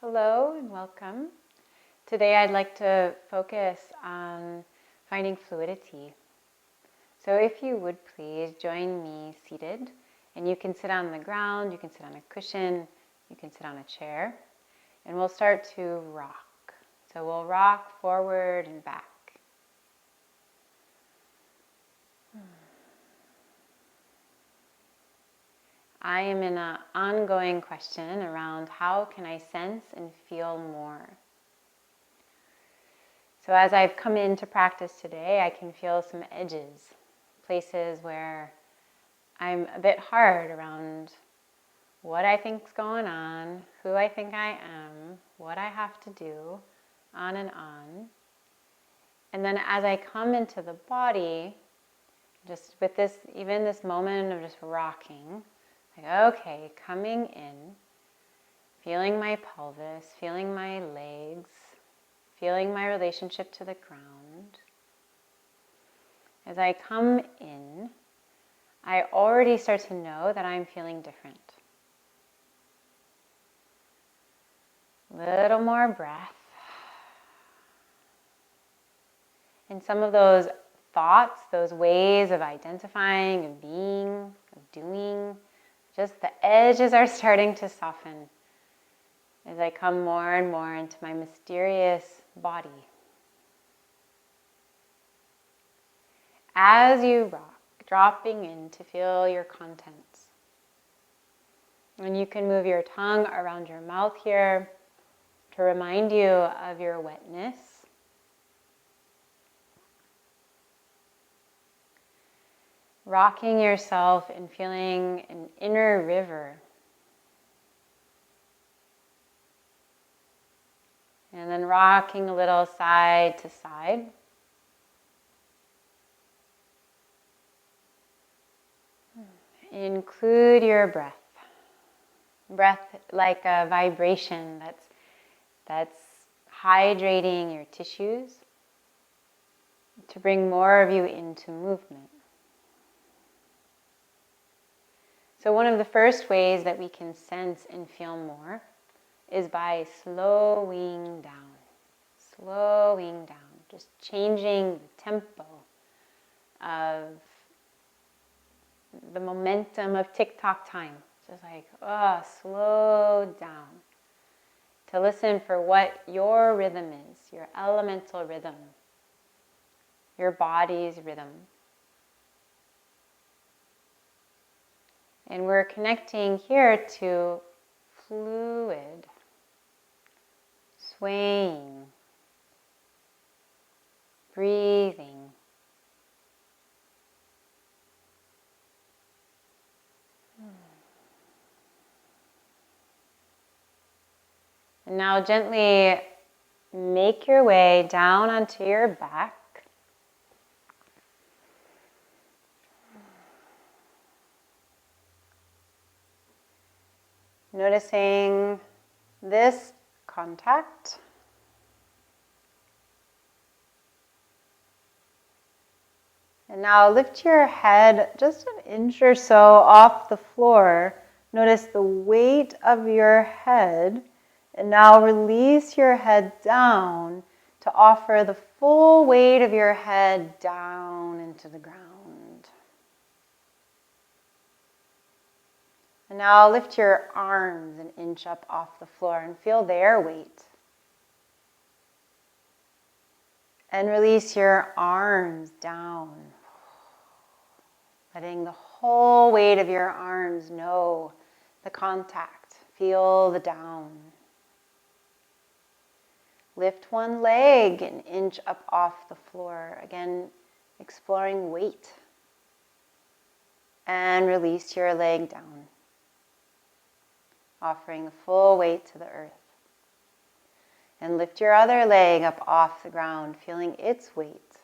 Hello and welcome. Today I'd like to focus on finding fluidity. So if you would please join me seated, and you can sit on the ground, you can sit on a cushion, you can sit on a chair, and we'll start to rock. So we'll rock forward and back. I am in an ongoing question around how can I sense and feel more. So as I've come into practice today, I can feel some edges, places where I'm a bit hard around what I think's going on, who I think I am, what I have to do, on and on. And then as I come into the body, just with this, even this moment of just rocking, like, okay, coming in, feeling my pelvis, feeling my legs, feeling my relationship to the ground. As I come in, I already start to know that I'm feeling different. Little more breath. And some of those thoughts, those ways of identifying, of being, of doing, just the edges are starting to soften as I come more and more into my mysterious body. As you rock, dropping in to feel your contents. And you can move your tongue around your mouth here to remind you of your wetness. Rocking yourself and feeling an inner river. And then rocking a little side to side. Include your breath. Breath like a vibration that's hydrating your tissues to bring more of you into movement. So one of the first ways that we can sense and feel more is by slowing down, just changing the tempo of the momentum of TikTok time. Just like, slow down. To listen for what your rhythm is, your elemental rhythm, your body's rhythm. And we're connecting here to fluid, swaying, breathing. And now gently make your way down onto your back. Noticing this contact. And now lift your head just an inch or so off the floor. Notice the weight of your head. And now release your head down to offer the full weight of your head down into the ground. And now lift your arms an inch up off the floor and feel their weight. And release your arms down, letting the whole weight of your arms know the contact, feel the down. Lift one leg an inch up off the floor, again exploring weight. And release your leg down, offering the full weight to the earth. And lift your other leg up off the ground, feeling its weight.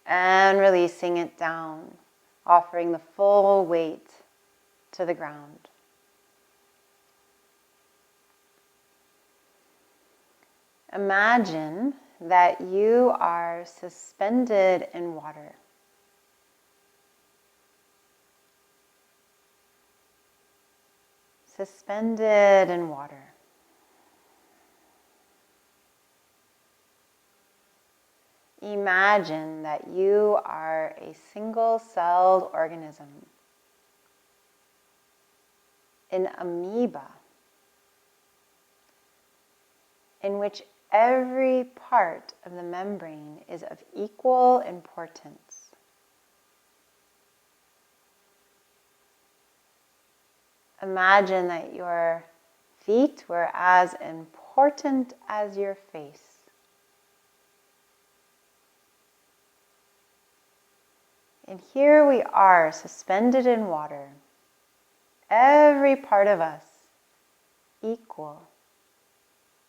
And releasing it down, offering the full weight to the ground. Imagine that you are suspended in water. suspended in water. Imagine that you are a single-celled organism, an amoeba, in which every part of the membrane is of equal importance. Imagine that your feet were as important as your face. And here we are, suspended in water, every part of us equal,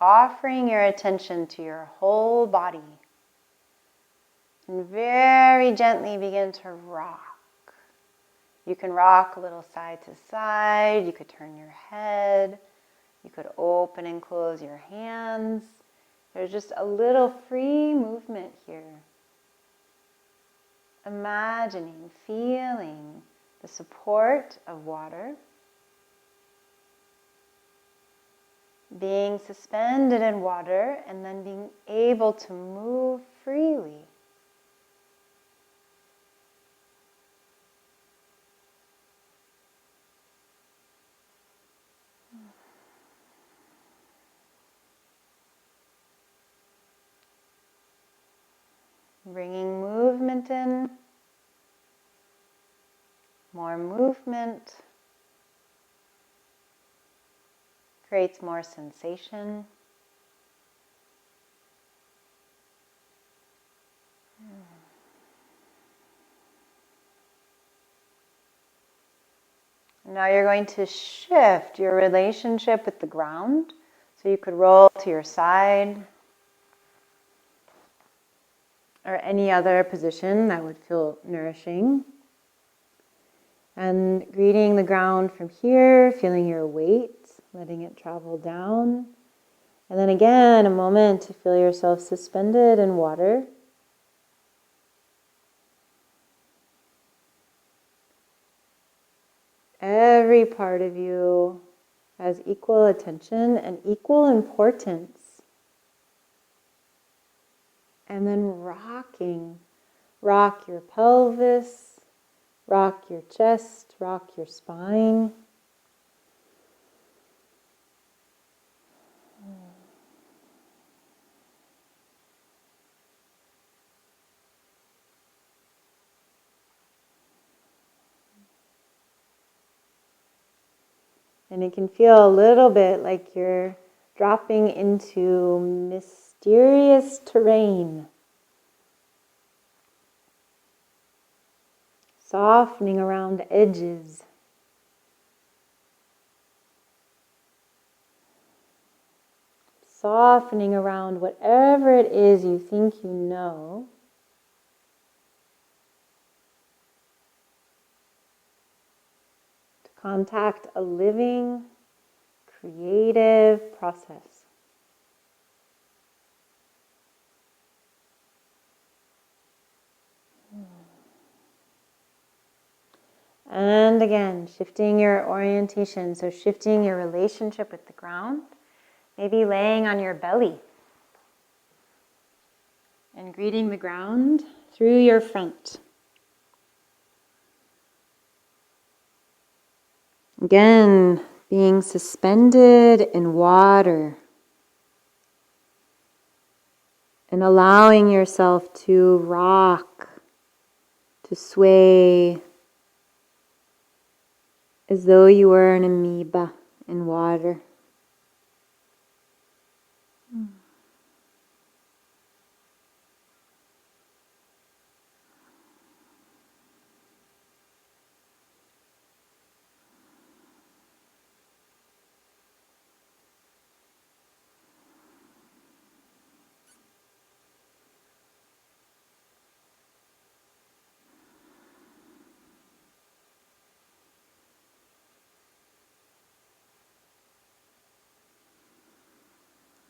offering your attention to your whole body, and very gently begin to rock. You can rock a little side to side, you could turn your head, you could open and close your hands. There's just a little free movement here. Imagining, feeling the support of water, being suspended in water, and then being able to move freely. Bringing movement in, more movement creates more sensation. Now you're going to shift your relationship with the ground. So you could roll to your side or any other position that would feel nourishing. And greeting the ground from here, feeling your weight, letting it travel down. And then again, a moment to feel yourself suspended in water. Every part of you has equal attention and equal importance. And then rocking. Rock your pelvis, rock your chest, rock your spine. And it can feel a little bit like you're dropping into mysterious terrain. Softening around edges. Softening around whatever it is you think you know. To contact a living, creative process. And again, shifting your orientation, so shifting your relationship with the ground, maybe laying on your belly and greeting the ground through your front. Again, being suspended in water and allowing yourself to rock, to sway, as though you were an amoeba in water.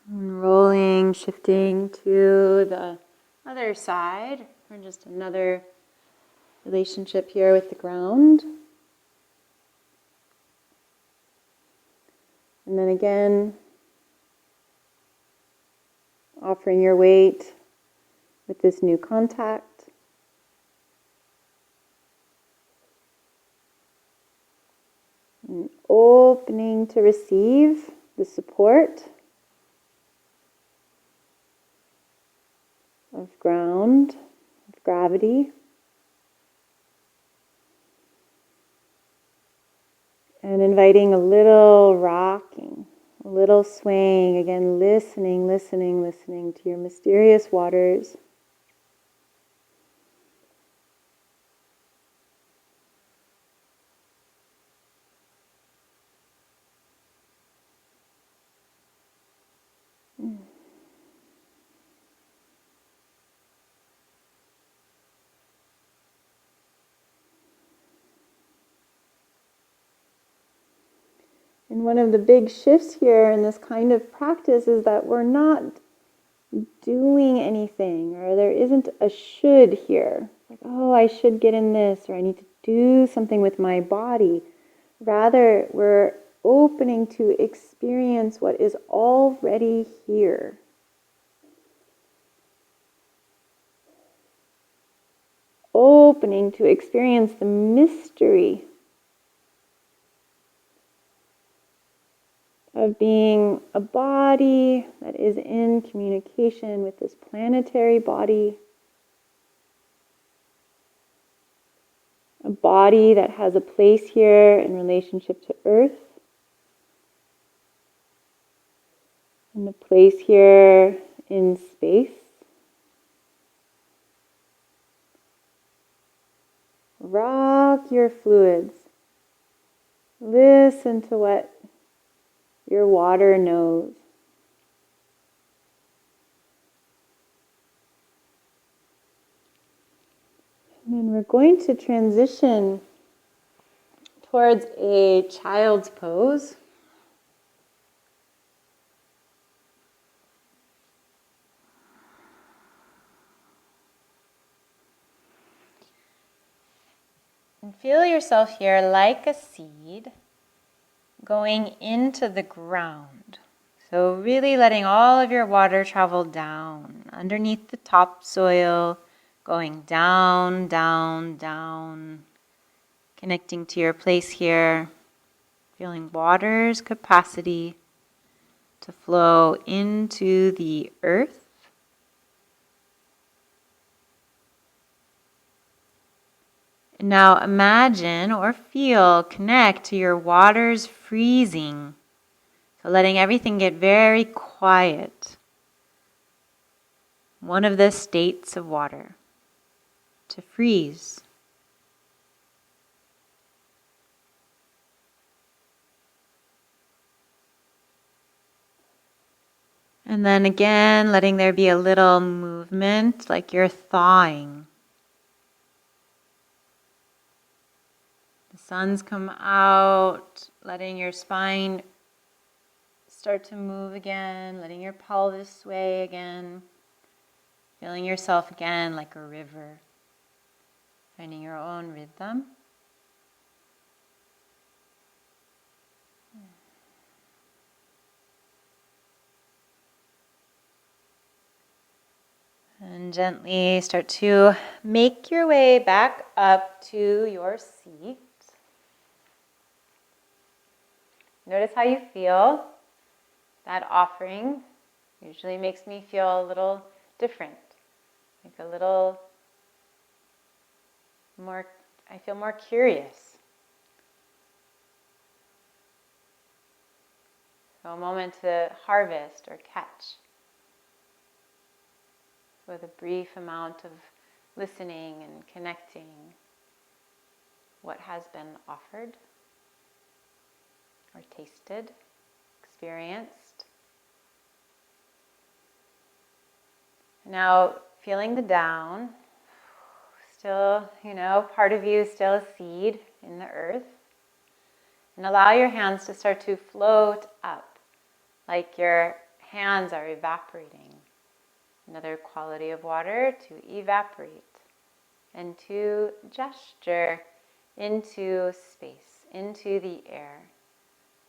And rolling, shifting to the other side, or just another relationship here with the ground. And then again, offering your weight with this new contact. And opening to receive the support of ground, of gravity. And inviting a little rocking, a little swaying, again listening to your mysterious waters. And one of the big shifts here in this kind of practice is that we're not doing anything, or there isn't a should here. Like, oh, I should get in this, or I need to do something with my body. Rather, we're opening to experience what is already here. Opening to experience the mystery of being a body that is in communication with this planetary body, a body that has a place here in relationship to Earth, and a place here in space. Rock your fluids. Listen to what your water knows. And then we're going to transition towards a child's pose. And feel yourself here like a seed going into the ground. So really letting all of your water travel down underneath the topsoil, going down, down, down, connecting to your place here, feeling water's capacity to flow into the earth. And now imagine or feel, connect to your water's freezing. So letting everything get very quiet. One of the states of water, to freeze. And then again, letting there be a little movement, like you're thawing. The suns come out, letting your spine start to move again, letting your pelvis sway again, feeling yourself again like a river, finding your own rhythm. And gently start to make your way back up to your seat. Notice how you feel. That offering usually makes me feel a little different, like a little more, I feel more curious. So a moment to harvest or catch with a brief amount of listening and connecting what has been offered or tasted, experienced. Now feeling the down, still, part of you is still a seed in the earth. And allow your hands to start to float up, like your hands are evaporating. Another quality of water, to evaporate and to gesture into space, into the air,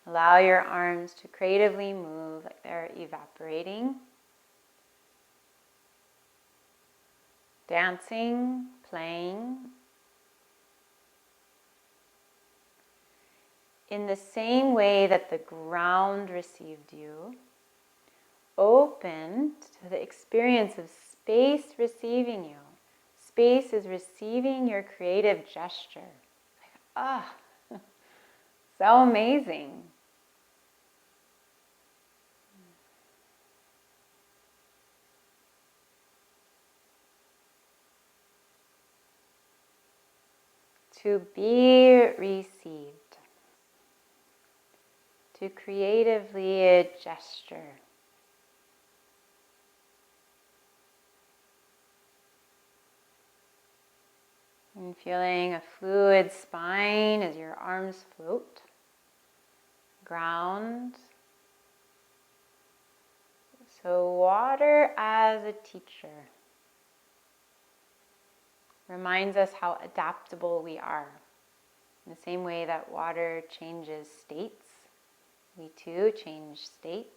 Allow your arms to creatively move like they're evaporating. Dancing, playing. In the same way that the ground received you, open to the experience of space receiving you. Space is receiving your creative gesture. So amazing. To be received. To creatively gesture. And feeling a fluid spine as your arms float. Ground. So water as a teacher reminds us how adaptable we are. In the same way that water changes states, we too change states.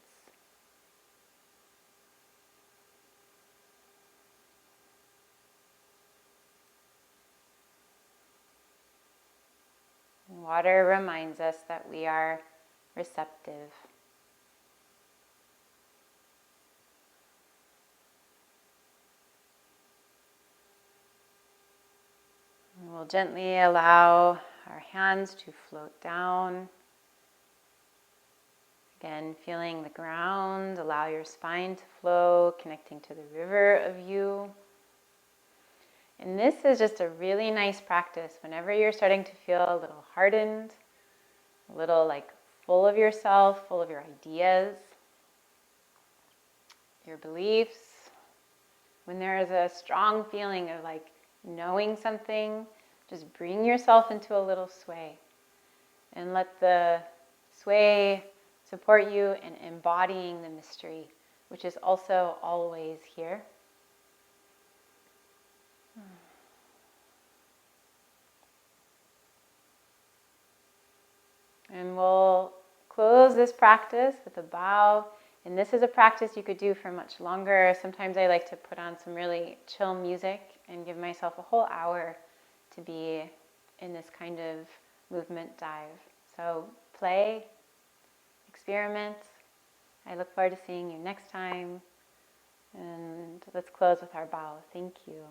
And water reminds us that we are receptive. And we'll gently allow our hands to float down. Again, feeling the ground, allow your spine to flow, connecting to the river of you. And this is just a really nice practice whenever you're starting to feel a little hardened, a little full of yourself, full of your ideas, your beliefs. When there is a strong feeling of knowing something, just bring yourself into a little sway and let the sway support you in embodying the mystery, which is also always here. And we'll close this practice with a bow. And this is a practice you could do for much longer. Sometimes I like to put on some really chill music and give myself a whole hour to be in this kind of movement dive. So play, experiment. I look forward to seeing you next time. And let's close with our bow. Thank you.